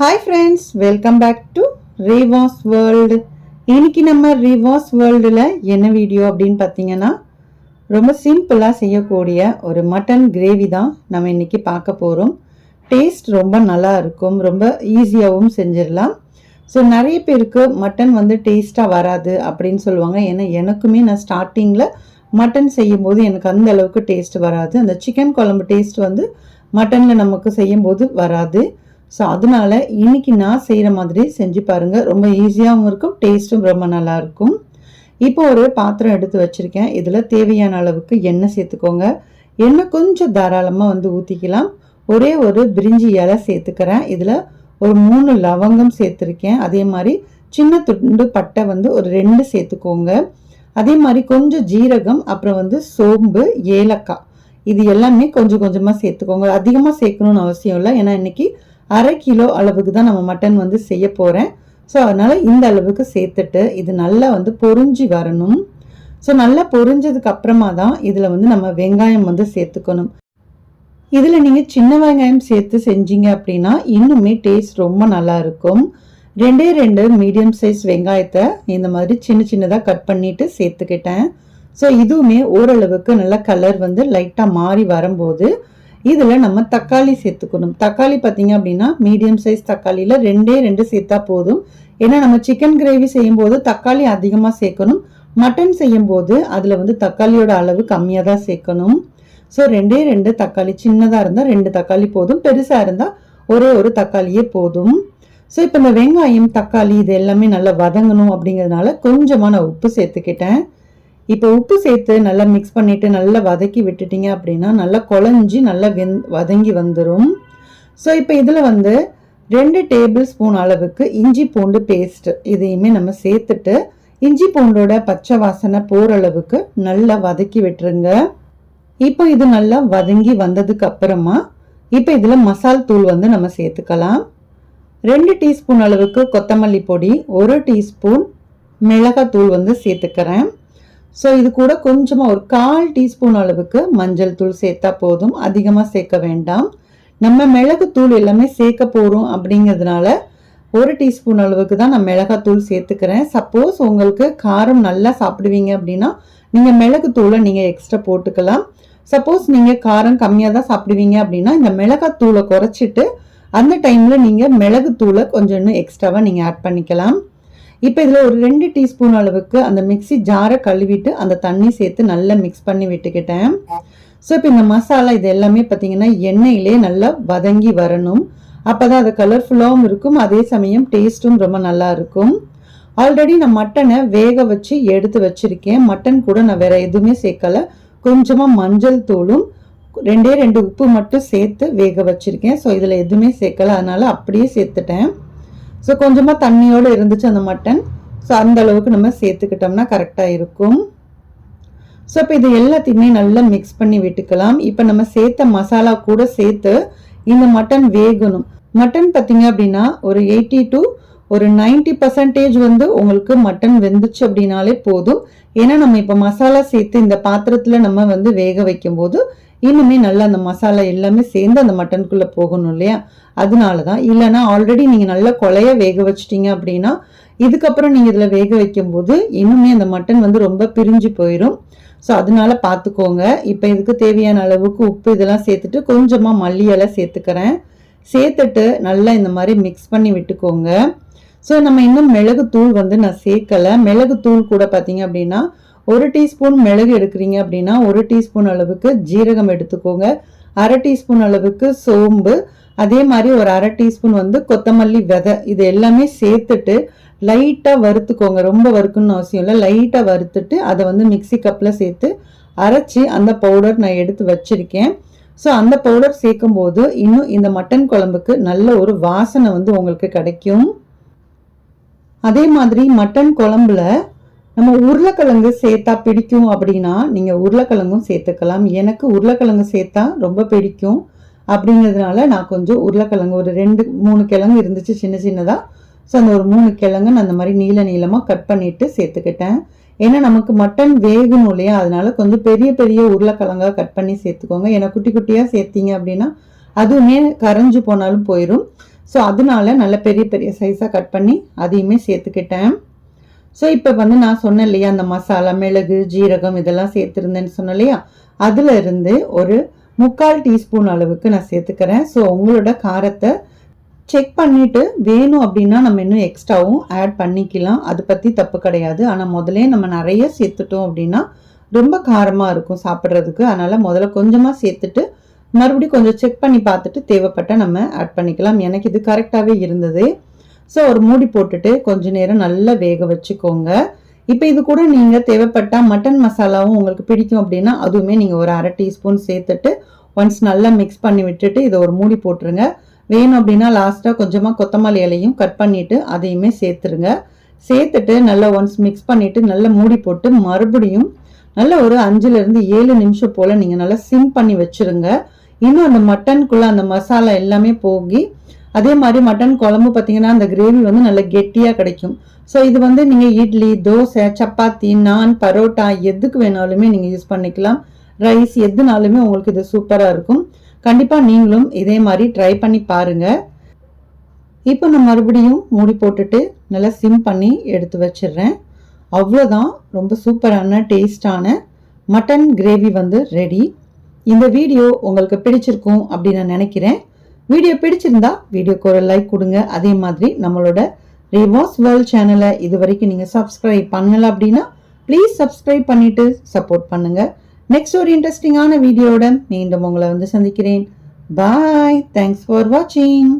Hi friends, welcome back to Reva's World. இன்னைக்கு நம்ம Reva's Worldல என்ன வீடியோ அப்படின்னு பார்த்தீங்கன்னா ரொம்ப சிம்பிளா செய்யக்கூடிய ஒரு மட்டன் கிரேவி தான் நம்ம இன்னைக்கு பார்க்க போறோம். டேஸ்ட் ரொம்ப நல்லா இருக்கும், ரொம்ப ஈஸியாகவும் செஞ்சிடலாம். ஸோ நிறைய பேருக்கு மட்டன் வந்து டேஸ்ட்டாக வராது அப்படின்னு சொல்லுவாங்க. ஏன்னா எனக்குமே நான் ஸ்டார்டிங்கில் மட்டன் செய்யும்போது எனக்கு அந்த அளவுக்கு டேஸ்ட் வராது. அந்த சிக்கன் குழம்பு டேஸ்ட் வந்து மட்டனில் நமக்கு செய்யும்போது வராது. ஸோ அதனால இன்னைக்கு நான் செய்கிற மாதிரி செஞ்சு பாருங்கள். ரொம்ப ஈஸியாகவும் இருக்கும், டேஸ்ட்டும் ரொம்ப நல்லாயிருக்கும். இப்போ ஒரு பாத்திரம் எடுத்து வச்சுருக்கேன். இதில் தேவையான அளவுக்கு எண்ணெய் சேர்த்துக்கோங்க. எண்ணெய் கொஞ்சம் தாராளமாக வந்து ஊற்றிக்கலாம். ஒரே ஒரு பிரிஞ்சி இலை சேர்த்துக்கிறேன். இதில் ஒரு 3 லவங்கம் சேர்த்துருக்கேன். அதே மாதிரி சின்ன துண்டு பட்டை வந்து ஒரு 2 சேர்த்துக்கோங்க. அதே மாதிரி கொஞ்சம் ஜீரகம், அப்புறம் வந்து சோம்பு, ஏலக்காய், இது எல்லாமே கொஞ்சம் கொஞ்சமாக சேர்த்துக்கோங்க. அதிகமாக சேர்க்கணும்னு அவசியம் இல்லை. ஏன்னா இன்னைக்கு 1/2 கிலோ அளவுக்கு தான் நம்ம மட்டன் வந்து செய்ய போகிறேன். ஸோ அதனால் இந்த அளவுக்கு சேர்த்துட்டு இது நல்லா வந்து பொரிஞ்சு வரணும். ஸோ நல்லா பொரிஞ்சதுக்கு அப்புறமா தான் இதில் வந்து நம்ம வெங்காயம் வந்து சேர்த்துக்கணும். இதில் நீங்கள் சின்ன வெங்காயம் சேர்த்து செஞ்சீங்க அப்படின்னா இன்னுமே டேஸ்ட் ரொம்ப நல்லா இருக்கும். 2 மீடியம் சைஸ் வெங்காயத்தை இந்த மாதிரி சின்ன சின்னதாக கட் பண்ணிட்டு சேர்த்துக்கிட்டேன். ஸோ இதுவுமே ஓரளவுக்கு நல்ல கலர் வந்து லைட்டாக மாறி வரும்போது இதில் நம்ம தக்காளி சேர்த்துக்கணும். தக்காளி பார்த்தீங்க அப்படின்னா மீடியம் சைஸ் தக்காளியில் 2 சேர்த்தா போதும். ஏன்னா நம்ம சிக்கன் கிரேவி செய்யும்போது தக்காளி அதிகமாக சேர்க்கணும். மட்டன் செய்யும்போது அதில் வந்து தக்காளியோட அளவு கம்மியாக தான் சேர்க்கணும். ஸோ 2 தக்காளி, சின்னதாக இருந்தால் 2 தக்காளி போதும், பெருசாக இருந்தால் ஒரு தக்காளியே போதும். ஸோ இப்போ இந்த வெங்காயம், தக்காளி இது எல்லாமே நல்லா வதங்கணும் அப்படிங்கிறதுனால கொஞ்சமாக நான் உப்பு சேர்த்துக்கிட்டேன். இப்போ உப்பு சேர்த்து நல்லா மிக்ஸ் பண்ணிவிட்டு நல்லா வதக்கி விட்டுட்டிங்க அப்படின்னா நல்லா குழஞ்சி நல்லா வதங்கி வந்துடும். ஸோ இப்போ இதில் வந்து 2 டேபிள் ஸ்பூன் அளவுக்கு இஞ்சி பூண்டு பேஸ்ட் இதையுமே நம்ம சேர்த்துட்டு இஞ்சி பூண்டோட பச்சை வாசனை போகிற அளவுக்கு நல்லா வதக்கி விட்டுருங்க. இப்போ இது நல்லா வதங்கி வந்ததுக்கு அப்புறமா இப்போ இதில் மசால் தூள் வந்து நம்ம சேர்த்துக்கலாம். 2 டீஸ்பூன் அளவுக்கு கொத்தமல்லி பொடி, 1 டீஸ்பூன் மிளகாத்தூள் வந்து சேர்த்துக்கிறேன். ஸோ இது கூட கொஞ்சமாக ஒரு 1/4 டீஸ்பூன் அளவுக்கு மஞ்சள் தூள் சேர்த்தா போதும், அதிகமாக சேர்க்க வேண்டாம். நம்ம மிளகுத்தூள் எல்லாமே சேர்க்க போகிறோம் அப்படிங்கிறதுனால 1 டீஸ்பூன் அளவுக்கு தான் நான் மிளகாத்தூள் சேர்த்துக்கிறேன். சப்போஸ் உங்களுக்கு காரம் நல்லா சாப்பிடுவீங்க அப்படின்னா நீங்கள் மிளகுத்தூளை நீங்கள் எக்ஸ்ட்ரா போட்டுக்கலாம். சப்போஸ் நீங்கள் காரம் கம்மியாக தான் சாப்பிடுவீங்க அப்படின்னா இந்த மிளகாத்தூளை குறைச்சிட்டு அந்த டைமில் நீங்கள் மிளகுத்தூளை கொஞ்சம் இன்னும் எக்ஸ்ட்ராவாக நீங்கள் ஆட் பண்ணிக்கலாம். இப்போ இதில் ஒரு 2 டீஸ்பூன் அளவுக்கு அந்த மிக்ஸி ஜாரை கழுவிட்டு அந்த தண்ணி சேர்த்து நல்லா மிக்ஸ் பண்ணி விட்டுக்கிட்டேன். ஸோ இப்போ இந்த மசாலா இது எல்லாமே பார்த்தீங்கன்னா எண்ணெயிலே நல்லா வதங்கி வரணும். அப்போ தான் அது கலர்ஃபுல்லாகவும் இருக்கும், அதே சமயம் டேஸ்ட்டும் ரொம்ப நல்லா இருக்கும். ஆல்ரெடி நான் மட்டனை வேக வச்சு எடுத்து வச்சுருக்கேன். மட்டன் கூட நான் வேறு எதுவுமே சேர்க்கலை. கொஞ்சமாக மஞ்சள் தூளும் 2 உப்பு மட்டும் சேர்த்து வேக வச்சுருக்கேன். ஸோ இதில் எதுவுமே சேர்க்கலை, அதனால் அப்படியே சேர்த்துட்டேன். ஸோ கொஞ்சமாக தண்ணியோடு இருந்துச்சு அந்த மட்டன். ஸோ அந்த அளவுக்கு நம்ம சேர்த்துக்கிட்டோம்னா கரெக்டாக இருக்கும். ஸோ இப்போ இது எல்லாத்தையுமே நல்லா மிக்ஸ் பண்ணி விட்டுக்கலாம். இப்போ நம்ம சேர்த்த மசாலா கூட சேர்த்து இந்த மட்டன் வேகணும். மட்டன் பார்த்தீங்க அப்படின்னா ஒரு 80 to 90% வந்து உங்களுக்கு மட்டன் வெந்துச்சு அப்படின்னாலே போதும். ஏன்னா நம்ம இப்போ மசாலா சேர்த்து இந்த பாத்திரத்தில் நம்ம வந்து வேக வைக்கும்போது இன்னுமே நல்லா அந்த மசாலா எல்லாமே சேர்ந்து அந்த மட்டனுக்குள்ளே போகணும் இல்லையா, அதனால தான். இல்லைன்னா ஆல்ரெடி நீங்கள் நல்லா கொலைய வேக வச்சிட்டிங்க அப்படின்னா இதுக்கப்புறம் நீங்கள் இதில் வேக வைக்கும்போது இன்னுமே அந்த மட்டன் வந்து ரொம்ப பிரிஞ்சு போயிடும். ஸோ அதனால பார்த்துக்கோங்க. இப்போ இதுக்கு தேவையான அளவுக்கு உப்பு இதெல்லாம் சேர்த்துட்டு கொஞ்சமாக மல்லி இலை சேர்த்துக்கிறேன். சேர்த்துட்டு நல்லா இந்த மாதிரி மிக்ஸ் பண்ணி விட்டுக்கோங்க. ஸோ நம்ம இன்னும் மிளகுத்தூள் வந்து நான் சேர்க்கலை. மிளகுத்தூள் கூட பார்த்தீங்க அப்படின்னா 1 டீஸ்பூன் மிளகு எடுக்கிறீங்க அப்படின்னா 1 டீஸ்பூன் அளவுக்கு ஜீரகம் எடுத்துக்கோங்க. 1/2 டீஸ்பூன் அளவுக்கு சோம்பு, அதே மாதிரி ஒரு 1/2 டீஸ்பூன் வந்து கொத்தமல்லி விதை, இது எல்லாமே சேர்த்துட்டு லைட்டாக வறுத்துக்கோங்க. ரொம்ப வறுக்கணும்னு அவசியம் இல்லை, லைட்டாக வறுத்துட்டு அதை வந்து மிக்ஸி கப்பில் சேர்த்து அரைச்சி அந்த பவுடர் நான் எடுத்து வச்சிருக்கேன். ஸோ அந்த பவுடர் சேர்க்கும் போது இன்னும் இந்த மட்டன் குழம்புக்கு நல்ல ஒரு வாசனை வந்து உங்களுக்கு கிடைக்கும். அதே மாதிரி மட்டன் குழம்புல நம்ம உருளைக்கிழங்கு சேர்த்தா பிடிக்கும் அப்படின்னா நீங்கள் உருளைக்கிழங்கும் சேர்த்துக்கலாம். எனக்கு உருளைக்கிழங்கு சேர்த்தா ரொம்ப பிடிக்கும் அப்படிங்கிறதுனால நான் கொஞ்சம் உருளைக்கிழங்கு ஒரு 2-3 கிழங்கு இருந்துச்சு சின்ன சின்னதாக. ஸோ அந்த ஒரு 3 கிழங்கு நான் அந்த மாதிரி நீளமாக கட் பண்ணிவிட்டு சேர்த்துக்கிட்டேன். ஏன்னா நமக்கு மட்டன் வேகணும் இல்லையா, அதனால கொஞ்சம் பெரிய பெரிய உருளைக்கிழங்காக கட் பண்ணி சேர்த்துக்கோங்க. ஏன்னா குட்டி குட்டியாக சேர்த்தீங்க அப்படின்னா அதுவுமே கரைஞ்சு போனாலும் போயிடும். ஸோ அதனால நல்ல பெரிய பெரிய சைஸாக கட் பண்ணி அதையுமே சேர்த்துக்கிட்டேன். ஸோ இப்போ வந்து நான் சொன்னேன் இல்லையா, அந்த மசாலா மிளகு ஜீரகம் இதெல்லாம் சேர்த்துருந்தேன்னு சொன்னேன் இல்லையா, அதில் இருந்து ஒரு 3/4 டீஸ்பூன் அளவுக்கு நான் சேர்த்துக்கிறேன். ஸோ உங்களோட காரத்தை செக் பண்ணிவிட்டு வேணும் அப்படின்னா நம்ம இன்னும் எக்ஸ்ட்ராவும் ஆட் பண்ணிக்கலாம், அது பற்றி தப்பு கிடையாது. ஆனால் முதலே நம்ம நிறைய சேர்த்துட்டோம் அப்படின்னா ரொம்ப காரமாக இருக்கும் சாப்பிட்றதுக்கு. அதனால் முதல்ல கொஞ்சமாக சேர்த்துட்டு மறுபடியும் கொஞ்சம் செக் பண்ணி பார்த்துட்டு தேவைப்பட்ட நம்ம ஆட் பண்ணிக்கலாம். எனக்கு இது கரெக்டாகவே இருந்தது. ஸோ ஒரு மூடி போட்டுட்டு கொஞ்ச நேரம் நல்லா வேக வச்சுக்கோங்க. இப்போ இது கூட நீங்கள் தேவைப்பட்டால் மட்டன் மசாலாவும் உங்களுக்கு பிடிக்கும் அப்படின்னா அதுவுமே நீங்கள் ஒரு 1/2 டீஸ்பூன் சேர்த்துட்டு ஒன்ஸ் நல்லா மிக்ஸ் பண்ணி விட்டுட்டு இதை ஒரு மூடி போட்டுருங்க. வேணும் அப்படின்னா லாஸ்ட்டாக கொஞ்சமாக கொத்தமல்லி இலையும் கட் பண்ணிவிட்டு அதையுமே சேர்த்துருங்க. சேர்த்துட்டு நல்லா ஒன்ஸ் மிக்ஸ் பண்ணிவிட்டு நல்லா மூடி போட்டு மறுபடியும் நல்லா ஒரு 5-7 நிமிஷம் போல் நீங்கள் நல்லா சிம் பண்ணி வச்சுருங்க. இன்னும் அந்த மட்டனுக்குள்ளே அந்த மசாலா எல்லாமே போகி அதே மாதிரி மட்டன் குழம்பு பார்த்தீங்கன்னா அந்த கிரேவி வந்து நல்லா கெட்டியாக கிடைக்கும். ஸோ இது வந்து நீங்கள் இட்லி, தோசை, சப்பாத்தி, நான், பரோட்டா எதுக்கு வேணாலுமே நீங்கள் யூஸ் பண்ணிக்கலாம். ரைஸ் எதுனாலுமே உங்களுக்கு இது சூப்பராக இருக்கும். கண்டிப்பாக நீங்களும் இதே மாதிரி ட்ரை பண்ணி பாருங்கள். இப்போ நான் மறுபடியும் மூடி போட்டுட்டு நல்லா சிம் பண்ணி எடுத்து வச்சிடுறேன். அவ்வளோதான், ரொம்ப சூப்பரான டேஸ்டான மட்டன் கிரேவி வந்து ரெடி. இந்த வீடியோ உங்களுக்கு பிடிச்சிருக்கும் அப்படின்னு நான் நினைக்கிறேன். வீடியோ பிடிச்சிருந்தா வீடியோக்கு ஒரு லைக் கொடுங்க. அதே மாதிரி நம்மளோட ரிவாஸ் வேர்ல்ட் சேனலை இது வரைக்கும் நீங்கள் சப்ஸ்கிரைப் பண்ணல அப்படின்னா ப்ளீஸ் சப்ஸ்கிரைப் பண்ணிட்டு சப்போர்ட் பண்ணுங்க. நெக்ஸ்ட் ஒரு இன்ட்ரெஸ்டிங்கான வீடியோட மீண்டும் உங்களை வந்து சந்திக்கிறேன். பாய். தேங்க்ஸ் ஃபார் வாட்சிங்.